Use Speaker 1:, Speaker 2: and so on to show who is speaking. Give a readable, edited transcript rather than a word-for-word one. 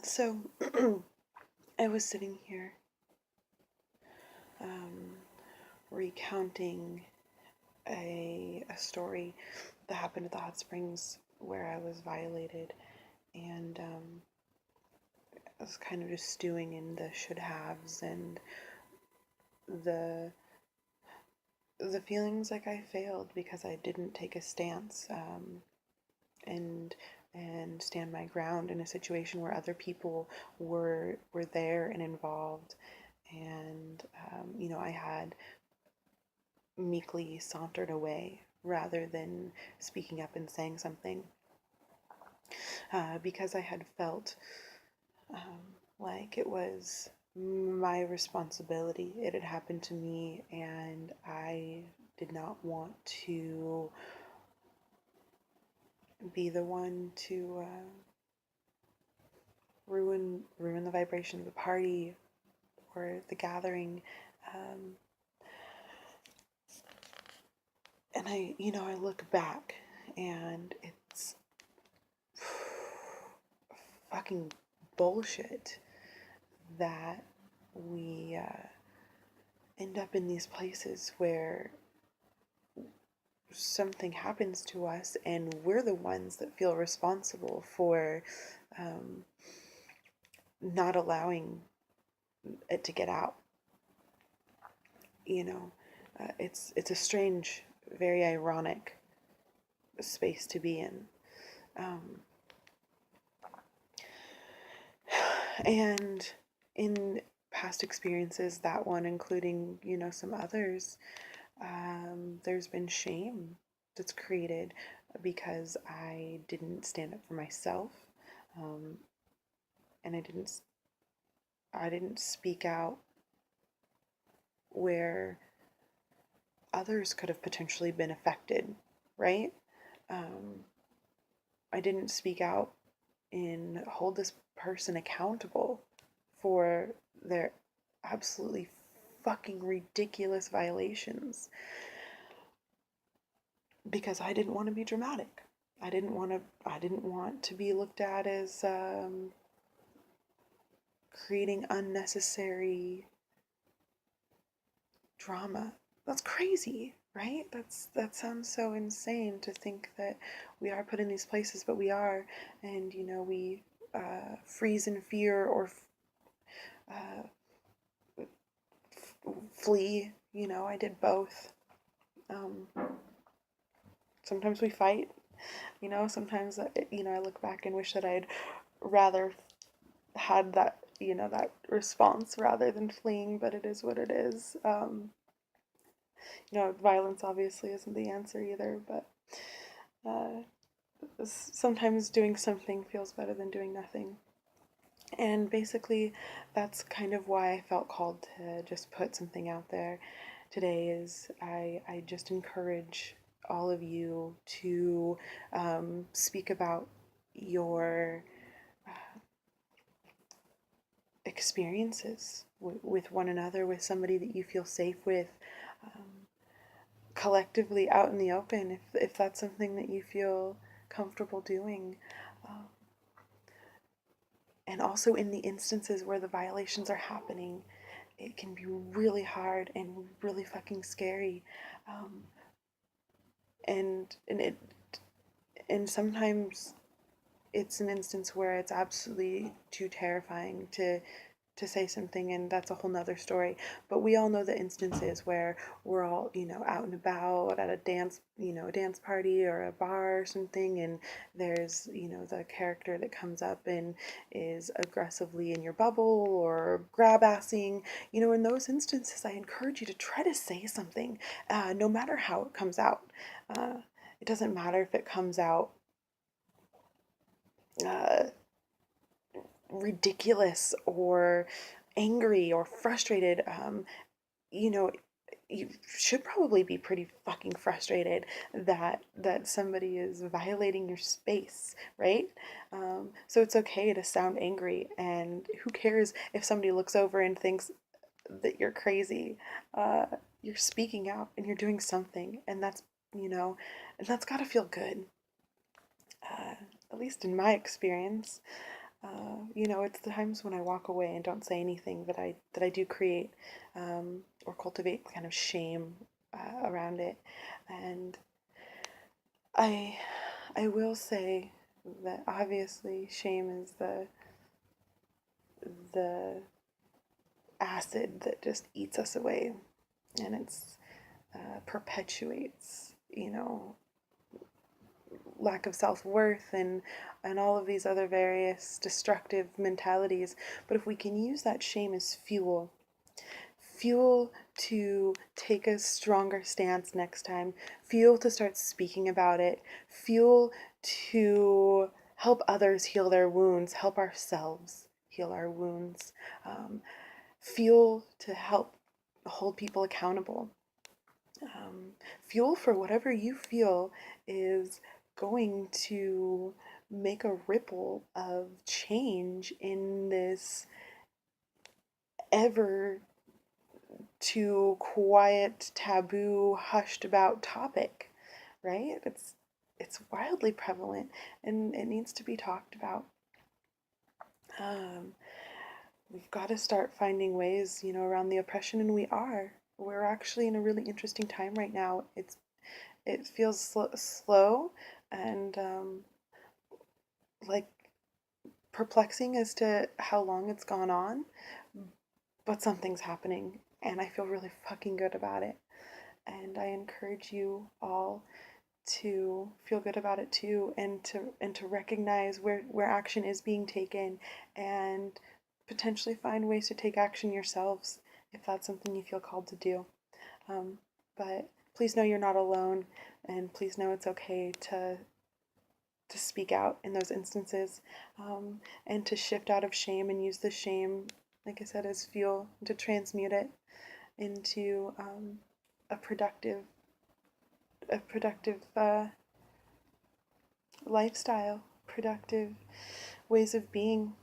Speaker 1: So I was sitting here um, recounting a story that happened at the hot springs where I was violated, and I was kind of just stewing in the should haves and the the feelings like I failed because I didn't take a stance and stand my ground in a situation where other people were there and involved, and I had meekly sauntered away rather than speaking up and saying something, because I had felt like it was my responsibility. It had happened to me, and I did not want to be the one to ruin the vibration of the party or the gathering. Um, and I look back, and it's fucking bullshit that we end up in these places where something happens to us and we're the ones that feel responsible for um, not allowing it to get out. You know, it's a strange, very ironic space to be in. Um, and in past experiences, that one including some others, there's been shame that's created because I didn't stand up for myself, um, and I didn't speak out where others could have potentially been affected, right? Um, I didn't speak out and hold this person accountable for their absolutely fucking ridiculous violations because I didn't want to be dramatic. I didn't want to be looked at as creating unnecessary drama. That's crazy, right? That sounds so insane to think that we are put in these places, but we are, and we freeze in fear or uh, flee. I did both. Um, Sometimes we fight. Sometimes I look back and wish that I'd rather had that response rather than fleeing, but it is what it is. Violence obviously isn't the answer either, but uh, sometimes doing something feels better than doing nothing. And basically, that's kind of why I felt called to just put something out there today. Is I just encourage all of you to speak about your experiences with one another, with somebody that you feel safe with, um, collectively out in the open, if that's something that you feel comfortable doing. Um, and also in the instances where the violations are happening, it can be really hard and really fucking scary. Um, and sometimes it's an instance where it's absolutely too terrifying to say something, and that's a whole nother story. But we all know the instances where we're all out and about at a dance party or a bar or something, and there's the character that comes up and is aggressively in your bubble or grab assing. In those instances, I encourage you to try to say something, no matter how it comes out. It doesn't matter if it comes out uh, ridiculous or angry or frustrated. You know, you should probably be pretty fucking frustrated that somebody is violating your space, right? So it's okay to sound angry, and who cares if somebody looks over and thinks that you're crazy? Uh, you're speaking out and you're doing something, and that's got to feel good. Uh, at least in my experience. It's the times when I walk away and don't say anything that I do create or cultivate kind of shame around it. And I I will say that obviously shame is the acid that just eats us away, and it's perpetuates, lack of self-worth and all of these other various destructive mentalities. But if we can use that shame as fuel to take a stronger stance next time, fuel to start speaking about it, fuel to help others heal their wounds, help ourselves heal our wounds, fuel to help hold people accountable. Fuel for whatever you feel is going to make a ripple of change in this ever too quiet, taboo, hushed about topic, right? It's wildly prevalent and it needs to be talked about. Um, we've got to start finding ways, around the oppression, and we're actually in a really interesting time right now. It feels slow and like perplexing as to how long it's gone on, but something's happening, and I feel really fucking good about it. And I encourage you all to feel good about it too, and to recognize where action is being taken, and potentially find ways to take action yourselves if that's something you feel called to do. But please know you're not alone, and please know it's okay to speak out in those instances, and to shift out of shame and use the shame, like I said, as fuel, to transmute it into a productive lifestyle, productive ways of being.